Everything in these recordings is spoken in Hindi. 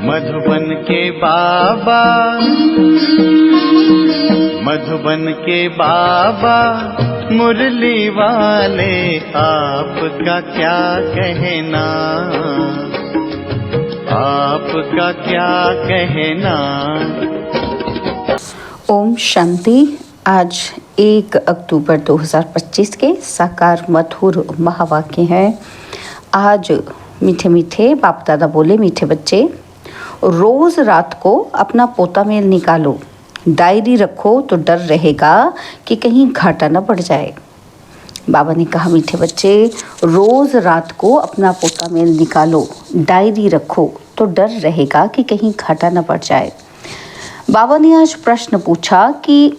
मधुबन के बाबा, मधुबन के बाबा मुरली वाले, आपका क्या कहना, आपका क्या कहना। ओम शांति। आज 1 अक्टूबर 2025 के साकार मधुर महावाक्य हैं। आज मीठे मीठे बाप दादा बोले, मीठे बच्चे, रोज रात को अपना पोता मेल निकालो, डायरी रखो तो डर रहेगा कि कहीं घाटा न पड़ जाए। बाबा ने कहा, मीठे बच्चे, रोज रात को अपना पोता मेल निकालो, डायरी रखो तो डर रहेगा कि कहीं घाटा न पड़ जाए। बाबा ने आज प्रश्न पूछा कि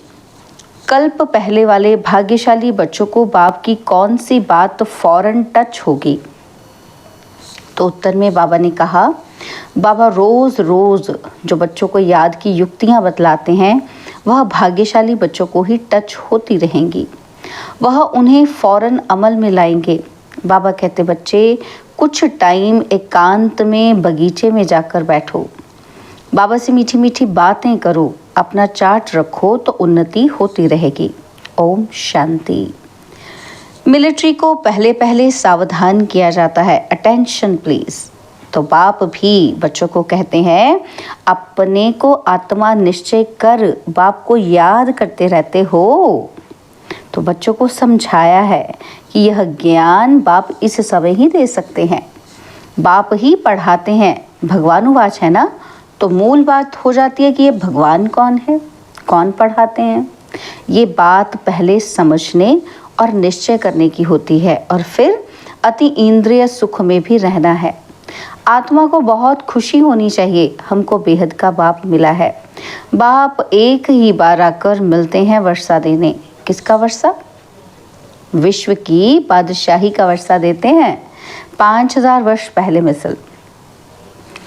कल्प पहले वाले भाग्यशाली बच्चों को बाप की कौन सी बात फौरन टच होगी। तो उत्तर में बाबा ने कहा, बाबा रोज रोज जो बच्चों को याद की युक्तियां बतलाते हैं वह भाग्यशाली बच्चों को ही टच होती रहेंगी, वह उन्हें फौरन अमल में लाएंगे। बाबा कहते, बच्चे कुछ टाइम एकांत में बगीचे में जाकर बैठो, बाबा से मीठी मीठी बातें करो, अपना चार्ट रखो तो उन्नति होती रहेगी। ओम शांति। मिलिट्री को पहले पहले सावधान किया जाता है, अटेंशन प्लीज। तो बाप भी बच्चों को कहते हैं, अपने को आत्मा निश्चय कर बाप को याद करते रहते हो। तो बच्चों को समझाया है कि यह ज्ञान बाप इस समय ही दे सकते हैं, बाप ही पढ़ाते हैं, भगवानुवाच है ना। तो मूल बात हो जाती है कि ये भगवान कौन है, कौन पढ़ाते हैं। ये बात पहले समझने और निश्चय करने की होती है, और फिर अति इंद्रिय सुख में भी रहना है। आत्मा को बहुत खुशी होनी चाहिए, हमको बेहद का बाप मिला है। बाप एक ही बार आकर मिलते हैं वर्षा देने। किसका वर्षा? विश्व की बादशाही का वर्षा देते हैं। 5000 वर्ष पहले मिसल।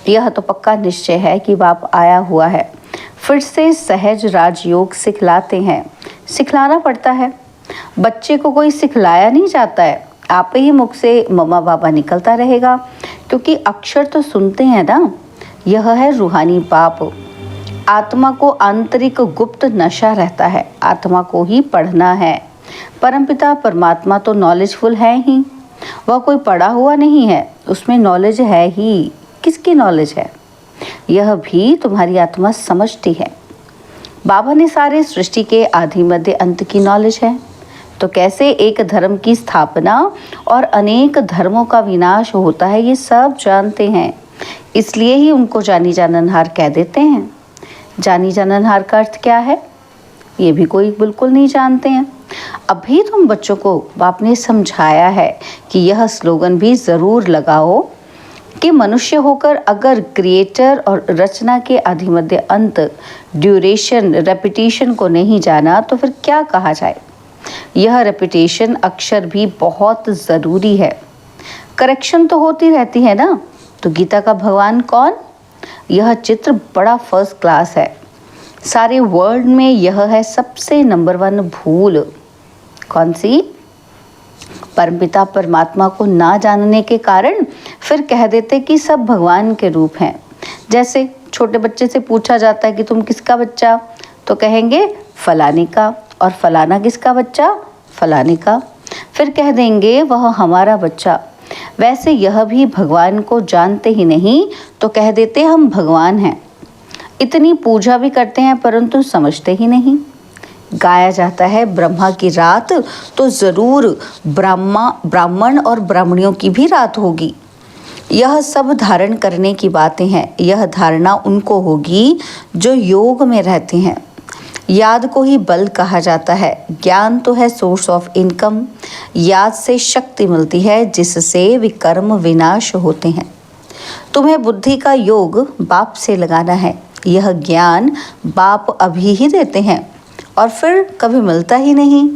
यह तो पक्का निश्चय है कि बाप आया हुआ है, फिर से सहज राजयोग सिखलाते हैं। सिखलाना पड़ता है, बच्चे को कोई सिखलाया नहीं जाता है, आप ही मुख से मम्मा बाबा निकलता रहेगा, क्योंकि अक्षर तो सुनते हैं ना। यह है रूहानी बाप। आत्मा को आंतरिक गुप्त नशा रहता है, आत्मा को ही पढ़ना है। परमपिता परमात्मा तो नॉलेजफुल है ही, वह कोई पढ़ा हुआ नहीं है, उसमें नॉलेज है ही। किसकी नॉलेज है? यह भी तुम्हारी आत्मा समझती है। बाबा ने सारे सृष्टि के आदि मध्य अंत की नॉलेज है। तो कैसे एक धर्म की स्थापना और अनेक धर्मों का विनाश होता है, ये सब जानते हैं। इसलिए ही उनको जानी जाननहार कह देते हैं। जानी जाननहार का अर्थ क्या है, ये भी कोई बिल्कुल नहीं जानते हैं। अभी तुम बच्चों को बाप ने समझाया है कि यह स्लोगन भी ज़रूर लगाओ कि मनुष्य होकर अगर क्रिएटर और रचना के आदि मध्य अंत, ड्यूरेशन, रेपिटेशन को नहीं जाना तो फिर क्या कहा जाए। यह रेपिटेशन अक्षर भी बहुत ज़रूरी है। करेक्शन तो होती रहती है ना। तो गीता का भगवान कौन? यह चित्र बड़ा फर्स्ट क्लास है। सारे वर्ल्ड में यह है सबसे नंबर 1 भूल। कौन सी? परमपिता परमात्मा को ना जानने के कारण फिर कह देते कि सब भगवान के रूप हैं। जैसे छोटे बच्चे से पूछा जाता है कि तुम किसका बच्चा, तो कहेंगे फलाने का, और फलाना किसका बच्चा? फलाने का। फिर कह देंगे वह हमारा बच्चा। वैसे यह भी भगवान को जानते ही नहीं तो कह देते हम भगवान हैं। इतनी पूजा भी करते हैं परंतु समझते ही नहीं। गाया जाता है ब्रह्मा की रात, तो ज़रूर ब्राह्मण और ब्राह्मणियों की भी रात होगी। यह सब धारण करने की बातें हैं। यह धारणा उनको होगी जो योग में रहते हैं। याद को ही बल कहा जाता है। ज्ञान तो है सोर्स ऑफ इनकम। याद से शक्ति मिलती है जिससे विकर्म विनाश होते हैं। तुम्हें बुद्धि का योग बाप से लगाना है। यह ज्ञान बाप अभी ही देते हैं और फिर कभी मिलता ही नहीं,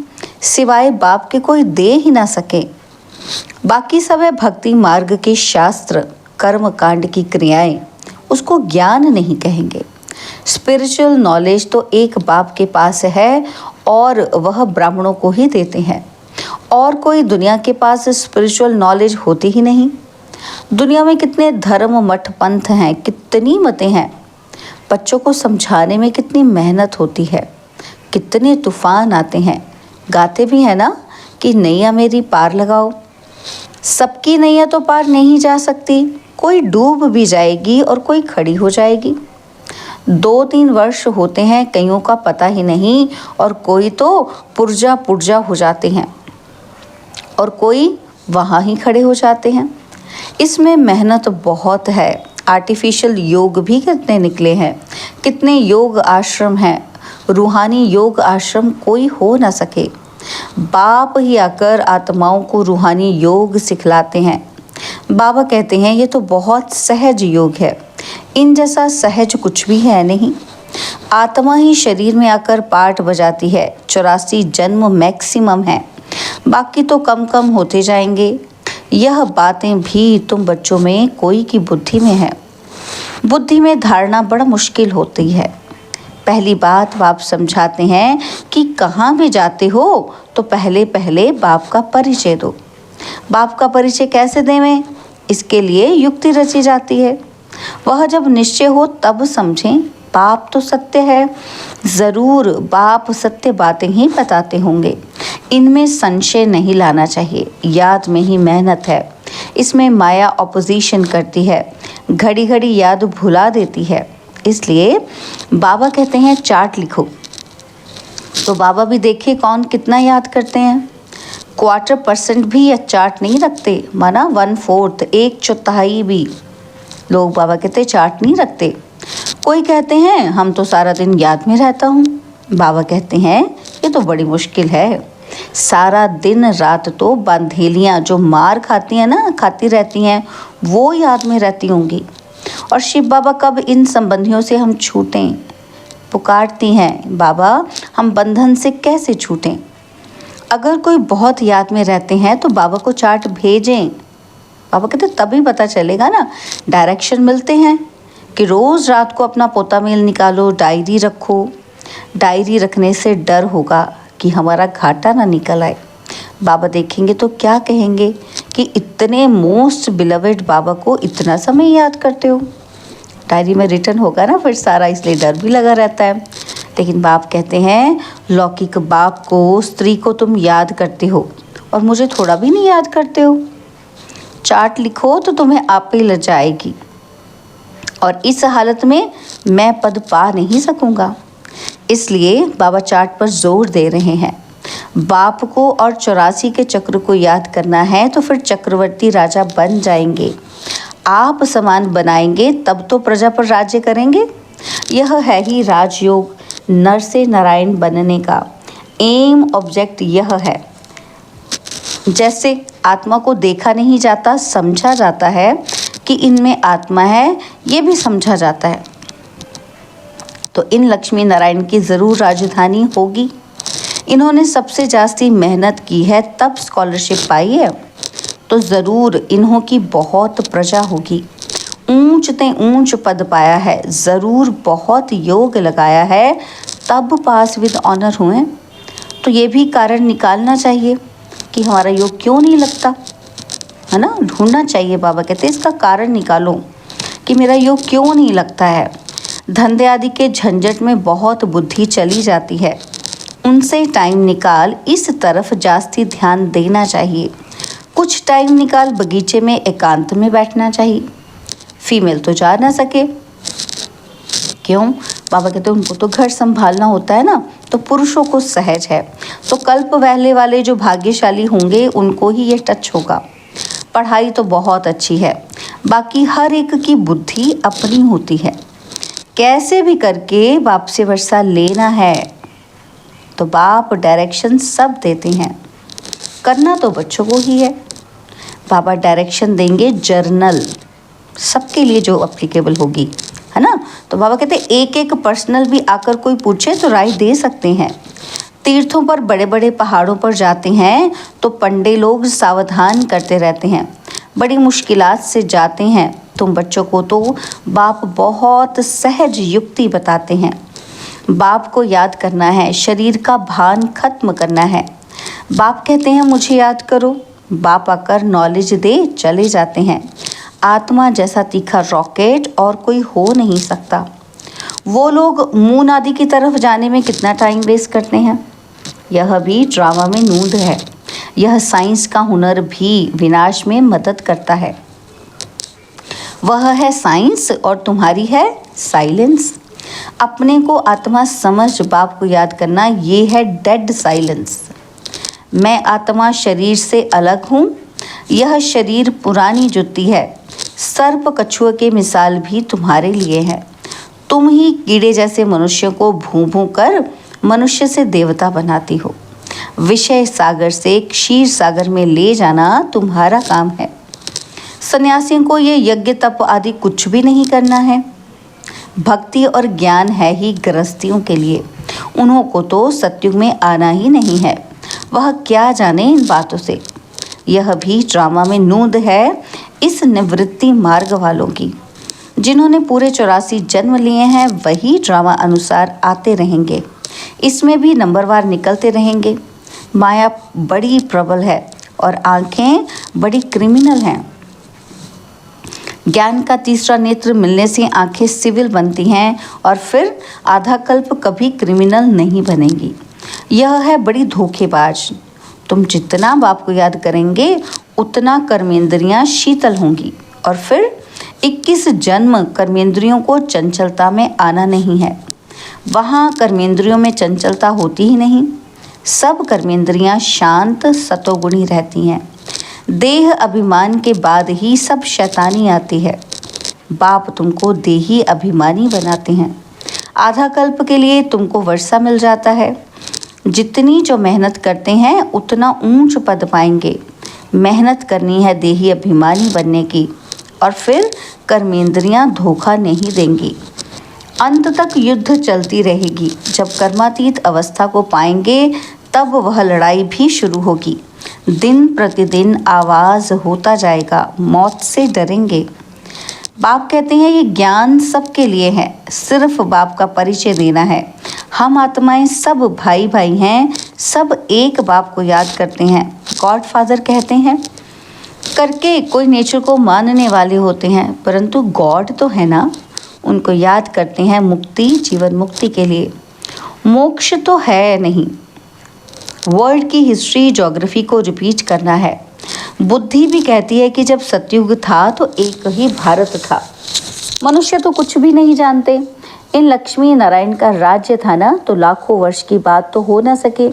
सिवाय बाप के कोई दे ही ना सके। बाकी सब है भक्ति मार्ग के शास्त्र, कर्म कांड की क्रियाएं, उसको ज्ञान नहीं कहेंगे। स्पिरिचुअल नॉलेज तो एक बाप के पास है और वह ब्राह्मणों को ही देते हैं, और कोई दुनिया के पास स्पिरिचुअल नॉलेज होती ही नहीं। दुनिया में कितने धर्म मठ पंथ हैं, कितनी मतें हैं। बच्चों को समझाने में कितनी मेहनत होती है, कितने तूफान आते हैं। गाते भी हैं ना कि नैया मेरी पार लगाओ। सबकी नैया तो पार नहीं जा सकती, कोई डूब भी जाएगी और कोई खड़ी हो जाएगी। 2-3 वर्ष होते हैं कईयों का पता ही नहीं, और कोई तो पुर्जा पुर्जा हो जाते हैं और कोई वहाँ ही खड़े हो जाते हैं। इसमें मेहनत बहुत है। आर्टिफिशियल योग भी कितने निकले हैं, कितने योग आश्रम हैं। रूहानी योग आश्रम कोई हो ना सके। बाप ही आकर आत्माओं को रूहानी योग सिखलाते हैं। बाबा कहते हैं ये तो बहुत सहज योग है, इन जैसा सहज कुछ भी है नहीं। आत्मा ही शरीर में आकर पाठ बजाती है। 84 जन्म मैक्सिमम है, बाकी तो कम कम होते जाएंगे। यह बातें भी तुम बच्चों में कोई की बुद्धि में है। बुद्धि में धारणा बड़ा मुश्किल होती है। पहली बात बाप समझाते हैं कि कहाँ भी जाते हो तो पहले पहले बाप का परिचय दो। बाप का परिचय कैसे देवें, इसके लिए युक्ति रची जाती है। वह जब निश्चय हो तब समझें। बाप तो सत्य है, ज़रूर बाप सत्य बातें ही बताते होंगे, इनमें संशय नहीं लाना चाहिए। याद में ही मेहनत है, इसमें माया ऑपोजिशन करती है, घड़ी घड़ी याद भुला देती है। इसलिए बाबा कहते हैं चार्ट लिखो, तो बाबा भी देखे कौन कितना याद करते हैं। 1/4% भी यह चार्ट नहीं रखते, माना 1/4 1/4 भी लोग बाबा कहते चार्ट नहीं रखते। कोई कहते हैं हम तो सारा दिन याद में रहता हूँ। बाबा कहते हैं ये तो बड़ी मुश्किल है। सारा दिन रात तो बंधेलियाँ जो मार खाती हैं ना, खाती रहती हैं, वो याद में रहती होंगी। और शिव बाबा कब इन संबंधियों से हम छूटें, पुकारती हैं बाबा हम बंधन से कैसे छूटें। अगर कोई बहुत याद में रहते हैं तो बाबा को चार्ट भेजें। बाबा कहते तभी पता चलेगा ना, डायरेक्शन मिलते हैं कि रोज़ रात को अपना पोता मेल निकालो, डायरी रखो। डायरी रखने से डर होगा कि हमारा घाटा ना निकल आए। बाबा देखेंगे तो क्या कहेंगे कि इतने मोस्ट बिलवेड बाबा को इतना समय याद करते हो। डायरी में रिटर्न होगा ना फिर सारा, इसलिए डर भी लगा रहता है। लेकिन बाप कहते हैं लौकिक बाप को, स्त्री को तुम याद करते हो और मुझे थोड़ा भी नहीं याद करते हो। चार्ट लिखो तो तुम्हें आप ही लजाएगी, और इस हालत में मैं पद पा नहीं सकूंगा। इसलिए बाबा चार्ट पर जोर दे रहे हैं। बाप को और 84 के चक्र को याद करना है तो फिर चक्रवर्ती राजा बन जाएंगे। आप समान बनाएंगे तब तो प्रजा पर राज्य करेंगे। यह है ही राजयोग, नर से नारायण बनने का एम ऑब्जेक्ट यह है। जैसे आत्मा को देखा नहीं जाता, समझा जाता है कि इनमें आत्मा है, ये भी समझा जाता है। तो इन लक्ष्मी नारायण की ज़रूर राजधानी होगी। इन्होंने सबसे जास्ती मेहनत की है तब स्कॉलरशिप पाई है, तो ज़रूर इन्हों की बहुत प्रजा होगी। ऊंच ते ऊंच पद पाया है, ज़रूर बहुत योग लगाया है तब पास विद ऑनर हुए। तो ये भी कारण निकालना चाहिए कि हमारा योग क्यों नहीं लगता, है ना। ढूंढना चाहिए। बाबा कहते हैं इसका कारण निकालो कि मेरा योग क्यों नहीं लगता है। धंधे आदि के झंझट में बहुत बुद्धि चली जाती है, उनसे टाइम निकाल इस तरफ जास्ती ध्यान देना चाहिए। कुछ टाइम निकाल बगीचे में एकांत में बैठना चाहिए। फीमेल तो जा ना सके, क्यों? बाबा कहते हैं उनको तो घर संभालना होता है ना, तो पुरुषों को सहज है। तो कल्प वहले वाले जो भाग्यशाली होंगे उनको ही ये टच होगा। पढ़ाई तो बहुत अच्छी है, बाकी हर एक की बुद्धि अपनी होती है। कैसे भी करके बाप से वर्षा लेना है, तो बाप डायरेक्शन सब देते हैं। करना तो बच्चों को ही है। बाबा डायरेक्शन देंगे जर्नल सबके लिए जो अप्लीकेबल होगी, है ना। तो बाबा कहते हैं एक एक पर्सनल भी आकर कोई पूछे तो राय दे सकते हैं। तीर्थों पर, बड़े बड़े पहाड़ों पर जाते हैं तो पंडे लोग सावधान करते रहते हैं। बड़ी मुश्किलात से जाते हैं। तुम बच्चों को तो बाप बहुत सहज युक्ति बताते हैं। बाप को याद करना है, शरीर का भान खत्म करना है। बाप कहते हैं मुझे याद करो, बाप आकर नॉलेज दे चले जाते हैं। आत्मा जैसा तीखा रॉकेट और कोई हो नहीं सकता। वो लोग मून आदि की तरफ जाने में कितना टाइम वेस्ट करते हैं। यह भी ड्रामा में नूंद है। यह साइंस का हुनर भी विनाश में मदद करता है। वह है साइंस और तुम्हारी है साइलेंस। अपने को आत्मा समझ बाप को याद करना, ये है डेड साइलेंस। मैं आत्मा शरीर से अलग हूँ। यह शरीर पुरानी जुत्ती है। सर्प कछुए के मिसाल भी तुम्हारे लिए है। तुम ही कीड़े जैसे मनुष्य को भूं भूं कर मनुष्य से देवता बनाती हो। विषय सागर से क्षीर सागर में ले जाना तुम्हारा काम है। सन्यासियों को ये यज्ञ तप आदि कुछ भी नहीं करना है। भक्ति और ज्ञान है ही गृहस्थियों के लिए। उन्हों को तो सत्युग में आना ही नहीं है। वह क्या जाने इन बातों से। यह भी ड्रामा में नूंद है इस निवृत्ति मार्ग वालों की। जिन्होंने पूरे 84 जन्म लिए हैं वही ड्रामा अनुसार आते रहेंगे। इसमें भी नंबरवार निकलते रहेंगे। माया बड़ी प्रबल है और आंखें बड़ी क्रिमिनल हैं। ज्ञान का तीसरा नेत्र मिलने से आंखें सिविल बनती हैं और फिर आधा कल्प कभी क्रिमिनल नहीं बनेगी। यह है बड़ी धोखेबाज। तुम जितना बाप को याद करेंगे उतना कर्मेंद्रियां शीतल होंगी और फिर 21 जन्म कर्मेंद्रियों को चंचलता में आना नहीं है। वहाँ कर्मेंद्रियों में चंचलता होती ही नहीं। सब कर्मेंद्रियां शांत सतोगुणी रहती हैं। देह अभिमान के बाद ही सब शैतानी आती है। बाप तुमको देही अभिमानी बनाते हैं। आधा कल्प के लिए तुमको वर्षा मिल जाता है। जितनी जो मेहनत करते हैं उतना ऊंच पद पाएंगे। मेहनत करनी है देही अभिमानी बनने की और फिर कर्मेंद्रियां धोखा नहीं देंगी। अंत तक युद्ध चलती रहेगी। जब कर्मातीत अवस्था को पाएंगे तब वह लड़ाई भी शुरू होगी। दिन प्रतिदिन आवाज होता जाएगा, मौत से डरेंगे। बाप कहते हैं ये ज्ञान सबके लिए है, सिर्फ बाप का परिचय देना है। हम आत्माएं सब भाई भाई हैं, सब एक बाप को याद करते हैं। गॉड फादर कहते हैं करके कोई नेचर को मानने वाले होते हैं, परंतु गॉड तो है ना। उनको याद करते हैं मुक्ति, जीवन मुक्ति के लिए। मोक्ष तो है नहीं। वर्ल्ड की हिस्ट्री ज्योग्राफी को रिपीट करना है। बुद्धि भी कहती है कि जब सतयुग था तो एक ही भारत था। मनुष्य तो कुछ भी नहीं जानते। इन लक्ष्मी नारायण का राज्य था ना, तो लाखों वर्ष की बात तो हो ना सके।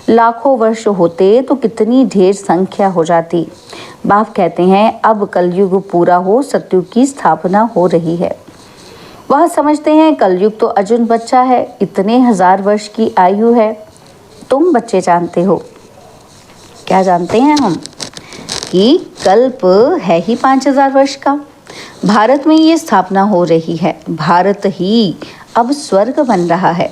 लाखों वर्ष होते तो कितनी ढेर संख्या हो जाती। बाप कहते हैं अब कलयुग पूरा हो, सतयुग की स्थापना हो रही है। वह समझते हैं कलयुग तो अर्जुन बच्चा है, इतने 1000 वर्ष की आयु है। तुम बच्चे जानते हो। क्या जानते हैं हम? कि कल्प है ही 5000 वर्ष का। भारत में ये स्थापना हो रही है। भारत ही अब स्वर्ग बन रहा है।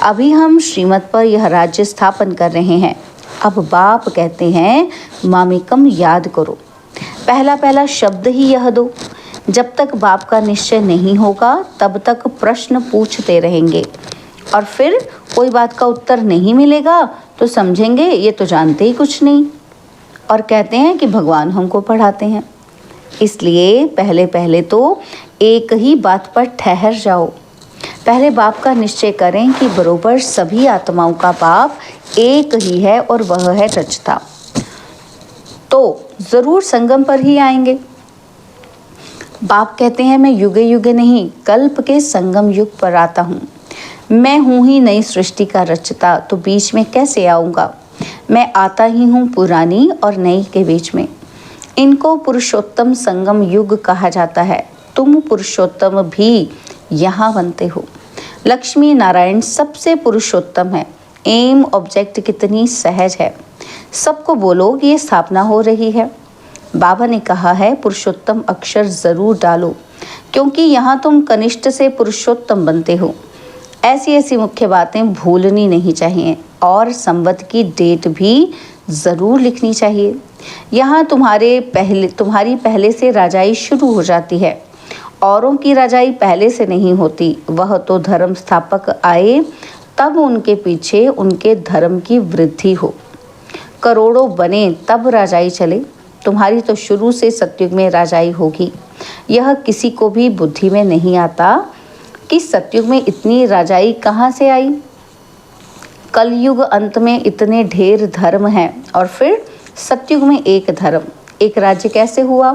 अभी हम श्रीमत पर यह राज्य स्थापन कर रहे हैं। अब बाप कहते हैं मामिकम याद करो। पहला पहला शब्द ही यह दो। जब तक बाप का निश्चय नहीं होगा तब तक प्रश्न पूछते रहेंगे और फिर कोई बात का उत्तर नहीं मिलेगा तो समझेंगे ये तो जानते ही कुछ नहीं, और कहते हैं कि भगवान हमको पढ़ाते हैं। इसलिए पहले पहले तो एक ही बात पर ठहर जाओ। पहले बाप का निश्चय करें कि बरोबर सभी आत्माओं का बाप एक ही है और वह है रचता, तो जरूर संगम पर ही आएंगे। बाप कहते हैं मैं युगे युगे नहीं, कल्प के संगम युग पर आता हूँ। मैं हूँ ही नई सृष्टि का रचता, तो बीच में कैसे आऊँगा। मैं आता ही हूँ पुरानी और नई के बीच में। इनको पुरुषोत्तम संगम युग कहा जाता है। तुम पुरुषोत्तम भी यहाँ बनते हो। लक्ष्मी नारायण सबसे पुरुषोत्तम है। एम ऑब्जेक्ट कितनी सहज है। सबको बोलो कि ये स्थापना हो रही है। बाबा ने कहा है पुरुषोत्तम अक्षर जरूर डालो, क्योंकि यहाँ तुम कनिष्ठ से पुरुषोत्तम बनते हो। ऐसी ऐसी मुख्य बातें भूलनी नहीं चाहिए और संवत की डेट भी ज़रूर लिखनी चाहिए। यहाँ तुम्हारी पहले से राजाई शुरू हो जाती है। औरों की राजाई पहले से नहीं होती। वह तो धर्म स्थापक आए तब उनके पीछे उनके धर्म की वृद्धि हो। करोड़ों बने तब राजाई चले। तुम्हारी तो शुरू से सतयुग में राजाई होगी। यह किसी को भी बुद्धि में नहीं आता कि सतयुग में इतनी राजाई कहाँ से आई। कलयुग अंत में इतने ढेर धर्म हैं और फिर सतयुग में एक धर्म, एक राज्य कैसे हुआ।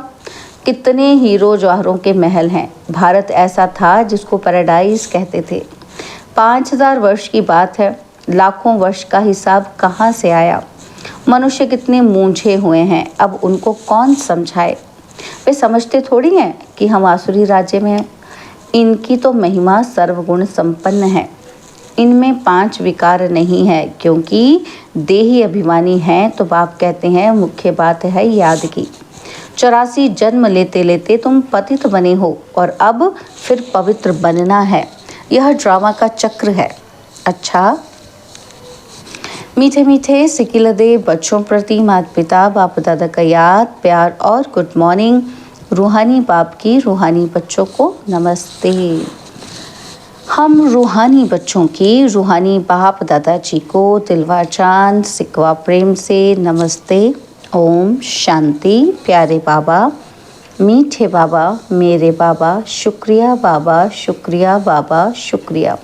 कितने हीरो जवाहरों के महल हैं। भारत ऐसा था जिसको पैराडाइज कहते थे। 5000 वर्ष की बात है, लाखों वर्ष का हिसाब कहाँ से आया। मनुष्य कितने मूंझे हुए हैं, अब उनको कौन समझाए। वे समझते थोड़ी हैं कि हम आसुरी राज्य में हैं। इनकी तो महिमा सर्वगुण संपन्न है। इनमें 5 विकार नहीं है, क्योंकि देही अभिमानी हैं तो बाप कहते हैं मुख्य बात है याद की। 84 जन्म लेते लेते तुम पतित बने हो और अब फिर पवित्र बनना है। यह ड्रामा का चक्र है। अच्छा, मीठे मीठे सिकिलदे बच्चों प्रति माता पिता बाप दादा का याद, प्यार और गुड मॉर्निंग। रूहानी बाप की रूहानी बच्चों को नमस्ते। हम रूहानी बच्चों की रूहानी बाप दादाजी को दिलवा चांद सिकवा प्रेम से नमस्ते। ओम शांति। प्यारे बाबा, मीठे बाबा, मेरे बाबा, शुक्रिया बाबा, शुक्रिया बाबा, शुक्रिया।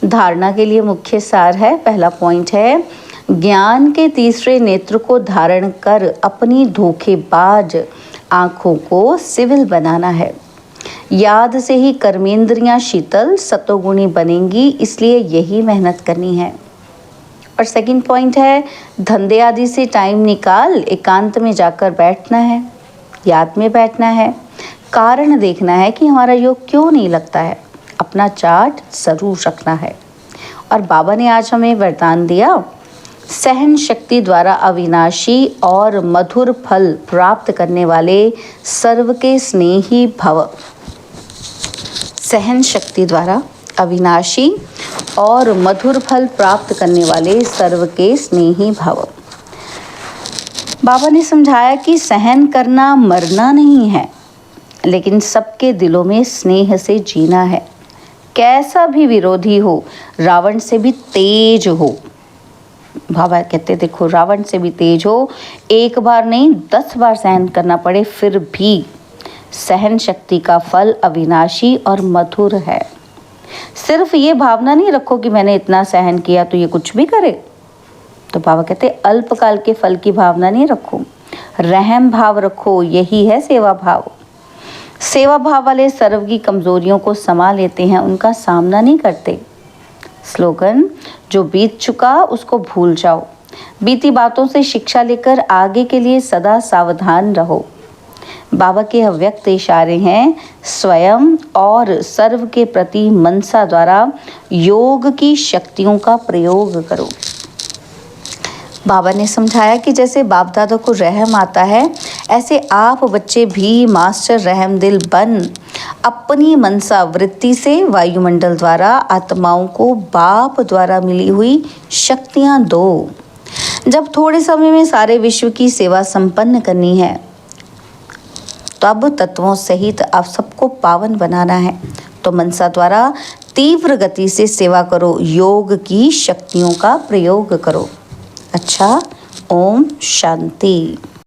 धारणा के लिए मुख्य सार है। पहला पॉइंट है, ज्ञान के तीसरे नेत्र को धारण कर अपनी धोखेबाज आँखों को सिविल बनाना है। याद से ही कर्मेंद्रियां शीतल सतोगुणी बनेंगी, इसलिए यही मेहनत करनी है। और सेकंड पॉइंट है, धंधे आदि से टाइम निकाल एकांत में जाकर बैठना है, याद में बैठना है, कारण देखना है कि हमारा योग क्यों नहीं लगता है। अपना चार्ट जरूर रखना है। और बाबा ने आज हमें वरदान दिया, सहन शक्ति द्वारा अविनाशी और मधुर फल प्राप्त करने वाले सर्व के स्नेही भव। सहन शक्ति द्वारा अविनाशी और मधुर फल प्राप्त करने वाले सर्व के स्नेही भव। बाबा ने समझाया कि सहन करना मरना नहीं है, लेकिन सबके दिलों में स्नेह से जीना है। कैसा भी विरोधी हो, रावण से भी तेज हो। बाबा कहते देखो, रावण से भी तेज हो, एक बार नहीं 10 बार सहन करना पड़े, फिर भी सहन शक्ति का फल अविनाशी और मधुर है। सिर्फ ये भावना नहीं रखो कि मैंने इतना सहन किया तो ये कुछ भी करे। तो बाबा कहते अल्पकाल के फल की भावना नहीं रखो, रहम भाव रखो, यही है सेवा भाव। सेवा भाव वाले सर्व की कमजोरियों को समा लेते हैं, उनका सामना नहीं करते। स्लोगन, जो बीत चुका उसको भूल जाओ। बीती बातों से शिक्षा लेकर आगे के लिए सदा सावधान रहो। बाबा के अव्यक्त इशारे हैं, स्वयं और सर्व के प्रति मनसा द्वारा योग की शक्तियों का प्रयोग करो। बाबा ने समझाया कि जैसे बाप दादा को रहम आता है, ऐसे आप बच्चे भी मास्टर रहम दिल बन अपनी मनसा वृत्ति से वायुमंडल द्वारा आत्माओं को बाप द्वारा मिली हुई शक्तियां दो। जब थोड़े समय में सारे विश्व की सेवा संपन्न करनी है, तब तत्वों सहित आप सबको पावन बनाना है, तो मनसा द्वारा तीव्र गति से सेवा करो, योग की शक्तियों का प्रयोग करो। अच्छा, ओम शांति।